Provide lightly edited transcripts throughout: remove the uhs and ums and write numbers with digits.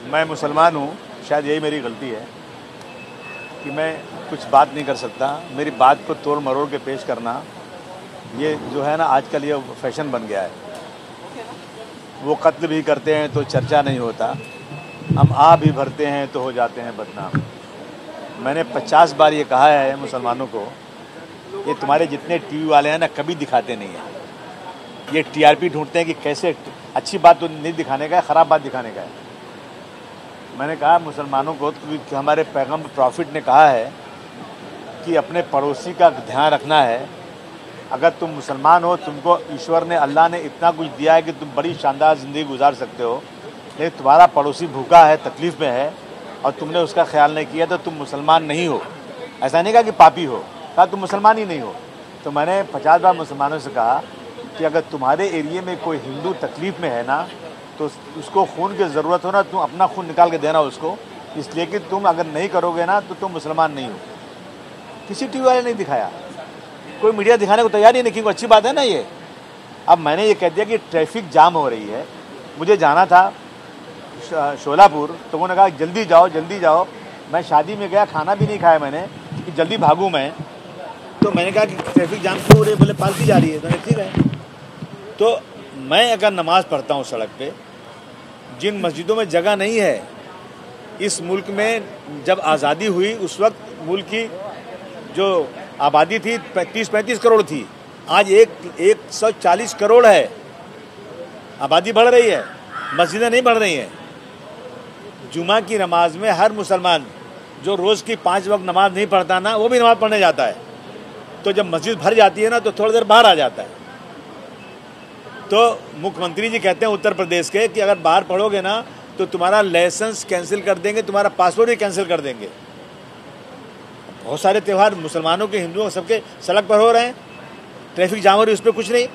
मैं मुसलमान हूँ, शायद यही मेरी गलती है कि मैं कुछ बात नहीं कर सकता। मेरी बात को तोड़ मरोड़ के पेश करना, ये जो है ना आजकल ये फैशन बन गया है। वो कत्ल भी करते हैं तो चर्चा नहीं होता, हम आ भी भरते हैं तो हो जाते हैं बदनाम। मैंने 50 बार ये कहा है मुसलमानों को, ये तुम्हारे जितने टीवी वाले हैं ना कभी दिखाते नहीं हैं। ये टीआरपी ढूंढते हैं कि कैसे अच्छी बात तो नहीं दिखाने का है, ख़राब बात दिखाने का है। मैंने कहा मुसलमानों को कि हमारे पैगम्बर प्रॉफिट ने कहा है कि अपने पड़ोसी का ध्यान रखना है। अगर तुम मुसलमान हो, तुमको ईश्वर ने, अल्लाह ने इतना कुछ दिया है कि तुम बड़ी शानदार ज़िंदगी गुजार सकते हो, लेकिन तुम्हारा पड़ोसी भूखा है, तकलीफ़ में है और तुमने उसका ख्याल नहीं किया तो तुम मुसलमान नहीं हो। ऐसा नहीं कहा कि पापी हो, कहा तुम मुसलमान ही नहीं हो। तो मैंने 50 बार मुसलमानों से कहा कि अगर तुम्हारे एरिए में कोई हिंदू तकलीफ़ में है ना, तो उसको खून की ज़रूरत हो ना, तुम अपना खून निकाल के देना उसको, इसलिए कि तुम अगर नहीं करोगे ना तो तुम मुसलमान नहीं हो। किसी टीवी वाले ने दिखाया, कोई मीडिया दिखाने को तैयार ही नहीं, क्योंकि अच्छी बात है ना ये। अब मैंने ये कह दिया कि ट्रैफिक जाम हो रही है, मुझे जाना था शोलापुर, तो उन्होंने कहा जल्दी जाओ जल्दी जाओ। मैं शादी में गया, खाना भी नहीं खाया मैंने कि जल्दी भागूँ मैं। तो मैंने कहा कि ट्रैफिक जाम क्यों हो रही है, बोले पालती जा रही है। तो ठीक है। तो मैं अगर नमाज़ पढ़ता हूँ सड़क पे, जिन मस्जिदों में जगह नहीं है, इस मुल्क में जब आज़ादी हुई उस वक्त मुल्क की जो आबादी थी 30-35 करोड़ थी, आज 140 करोड़ है। आबादी बढ़ रही है, मस्जिदें नहीं बढ़ रही हैं। जुमा की नमाज में हर मुसलमान जो रोज़ की 5 वक्त नमाज नहीं पढ़ता ना, वो भी नमाज पढ़ने जाता है। तो जब मस्जिद भर जाती है ना, तो थोड़ी देर बाहर आ जाता है। तो मुख्यमंत्री जी कहते हैं उत्तर प्रदेश के कि अगर बाहर पढ़ोगे ना तो तुम्हारा लाइसेंस कैंसिल कर देंगे, तुम्हारा पासपोर्ट भी कैंसिल कर देंगे। बहुत सारे त्यौहार मुसलमानों के, हिंदुओं सबके सड़क पर हो रहे हैं, ट्रैफिक जाम हो रही है, उस पर कुछ नहीं।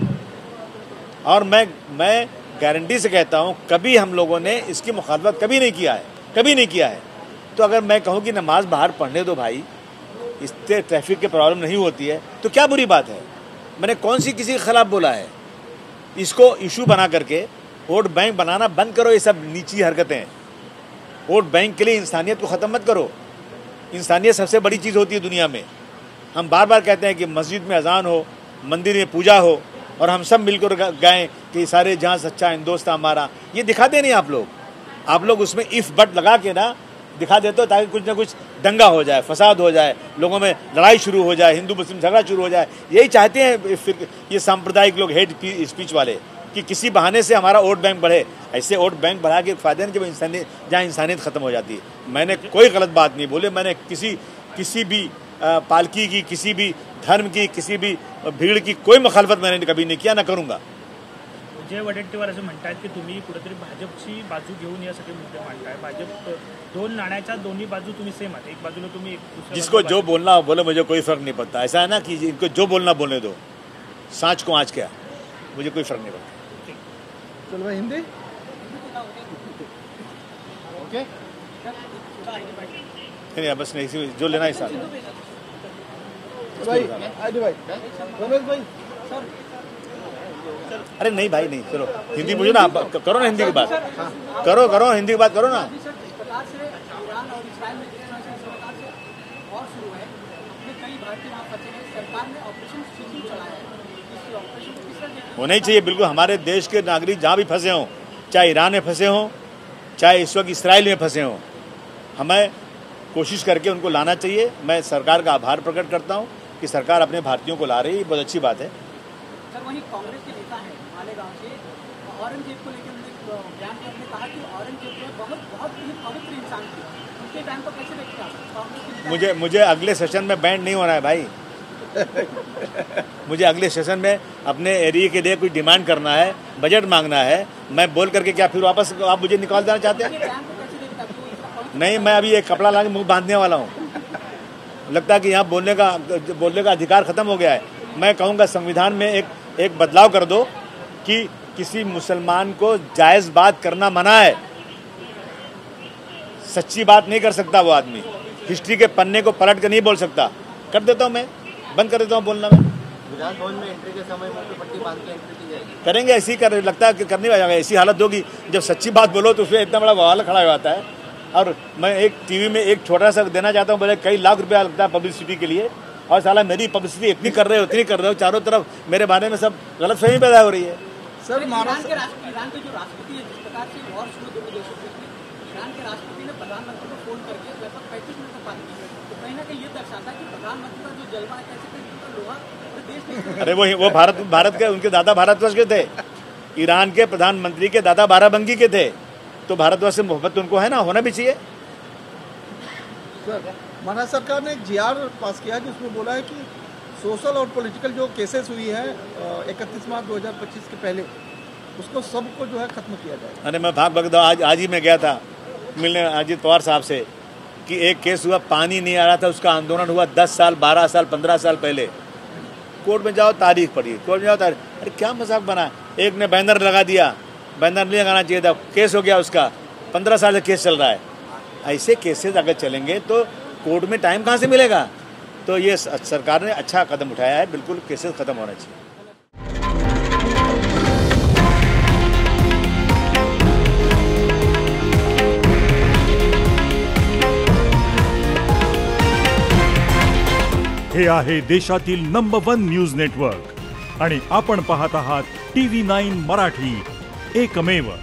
और मैं गारंटी से कहता हूँ कभी हम लोगों ने इसकी मुखालफत कभी नहीं किया है, कभी नहीं किया है। तो अगर मैं कहूँ कि नमाज बाहर पढ़ने दो भाई, इससे ट्रैफिक की प्रॉब्लम नहीं होती है, तो क्या बुरी बात है। मैंने कौन सी किसी के खिलाफ बोला है। इसको इशू बना करके वोट बैंक बनाना बंद करो। ये सब नीची हरकतें, वोट बैंक के लिए इंसानियत को ख़त्म मत करो। इंसानियत सबसे बड़ी चीज़ होती है दुनिया में। हम बार बार कहते हैं कि मस्जिद में अजान हो, मंदिर में पूजा हो और हम सब मिलकर गाएं कि सारे जहाँ सच्चा हिंदुस्तान हमारा। ये दिखाते नहीं आप लोग उसमें इफ़ बट लगा के ना दिखा देते हो ताकि कुछ ना कुछ दंगा हो जाए, फसाद हो जाए, लोगों में लड़ाई शुरू हो जाए, हिंदू मुस्लिम झगड़ा शुरू हो जाए। यही चाहते हैं फिर ये सांप्रदायिक लोग, हेट स्पीच वाले, कि किसी बहाने से हमारा वोट बैंक बढ़े। ऐसे वोट बैंक बढ़ा के फ़ायदा नहीं जब जहाँ इंसानियत ख़त्म हो जाती है। मैंने कोई गलत बात नहीं बोले। मैंने किसी भी पालकी की, किसी भी धर्म की, किसी भी भीड़ की कोई मुखालफत मैंने कभी नहीं किया, ना करूँगा। विजय वडेट्टीवार असं म्हणतात की तुम्ही कुठेतरी भाजपची बाजू घेऊन या सगळे मुद्दे मांडताय। भाजप दोन नाण्याच्या दोन्ही बाजू तुम्ही सेम आहात, एक बाजूला तुम्ही, जिसको जो बोलना बोले, मुझे कोई फ़र्क नहीं पड़ता। ऐसा है ना कि इनको जो बोलना बोलने दो, सांच को आँच क्या, मुझे कोई फ़र्क नहीं पड़ता। चलो भाई हिंदी ओके नहीं, बस नहीं, जो लेना है साथ। भाई आदि भाई रमेश भाई सर, अरे नहीं भाई नहीं, चलो हिंदी पूछो ना, करो ना हिंदी की बात, करो हिंदी की बात करो ना। होना ही चाहिए बिल्कुल। हमारे देश के नागरिक जहाँ भी फंसे हों, चाहे ईरान में फंसे हों, चाहे इस वक्त इसराइल में फंसे हों, हमें कोशिश करके उनको लाना चाहिए। मैं सरकार का आभार प्रकट करता हूँ कि सरकार अपने भारतीयों को ला रही है, बहुत अच्छी बात है। सर, वहीं कांग्रेस के नेता हैं मालेगांव से, औरंगजेब को लेकर बयान करने कहा कि औरंगजेब जो बहुत ही पवित्र इंसान थे, उनके बयान को कैसे देखते हैं? मुझे अगले सेशन में बैंड नहीं होना है भाई। मुझे अगले सेशन में अपने एरिया के लिए कुछ डिमांड करना है, बजट मांगना है। मैं बोल करके क्या फिर वापस आप मुझे निकाल देना चाहते हैं? नहीं, मैं अभी एक कपड़ा ला के मुँह बांधने वाला हूँ। लगता है कि यहाँ बोलने का अधिकार ख़त्म हो गया है। मैं कहूँगा संविधान में एक बदलाव कर दो कि किसी मुसलमान को जायज़ बात करना मना है। सच्ची बात नहीं कर सकता वो आदमी, हिस्ट्री के पन्ने को पलट कर नहीं बोल सकता। कर देता हूँ मैं, बंद कर देता हूँ बोलना मैं। विधान भवन में एंट्री के समय मुंह पे पट्टी बांध के एंट्री की जाएगी। करेंगे, ऐसी कर लगता है कि करनी जाएगा। ऐसी हालत होगी जब सच्ची बात बोलो तो उसमें इतना बड़ा बवाल खड़ा हो जाता है। और मैं एक टीवी में एक छोटा सा देना चाहता हूँ, बोले कई लाख रुपया लगता है पब्लिसिटी के लिए, और साला मेरी पब्लिसिटी इतनी कर रहे हो उतनी कर रहे हो, चारों तरफ मेरे बारे में सब गलतफहमी पैदा हो रही है। सर ईरान के जो राष्ट्रपति है, जिस प्रकार से वॉर शुरू दोनों देशों के बीच, ईरान के राष्ट्रपति ने प्रधानमंत्री को फोन करके लगभग 35 मिनट तक बात की है। तो कहीं ना कहीं ये दर्शाता है कि प्रधानमंत्री का जो जलवा है कैसे कहीं लोहा पूरे देश में। अरे वो भारत के उनके दादा भारतवर्ष के थे। ईरान के प्रधानमंत्री के दादा बाराबंकी के थे, तो भारतवर्ष से मोहब्बत उनको है ना, होना भी चाहिए। सर महाराष्ट्र सरकार ने एक जीआर पास किया है जिसमें बोला है कि सोशल और पॉलिटिकल जो केसेस हुई है 31 मार्च 2025 के पहले, उसको सबको जो है खत्म किया जाए। अरे मैं भाग आज ही मैं गया था मिलने अजित पवार साहब से कि एक केस हुआ, पानी नहीं आ रहा था, उसका आंदोलन हुआ 10 साल 12 साल 15 साल पहले। कोर्ट में जाओ तारीख पढ़िए, कोर्ट में जाओ तारीख। अरे क्या मजाक बना, एक ने बैनर लगा दिया, बैनर नहीं लगाना चाहिए था, केस हो गया उसका, 15 साल से केस चल रहा है। ऐसे केसेस अगर चलेंगे तो कोर्ट में टाइम कहाँ से मिलेगा। तो ये सरकार ने अच्छा कदम उठाया है, बिल्कुल केसेस खत्म होना चाहिए। हे आहे देशातील नंबर 1 न्यूज नेटवर्क आणि आपण पाहत आहात TV9 मराठी, एकमेव।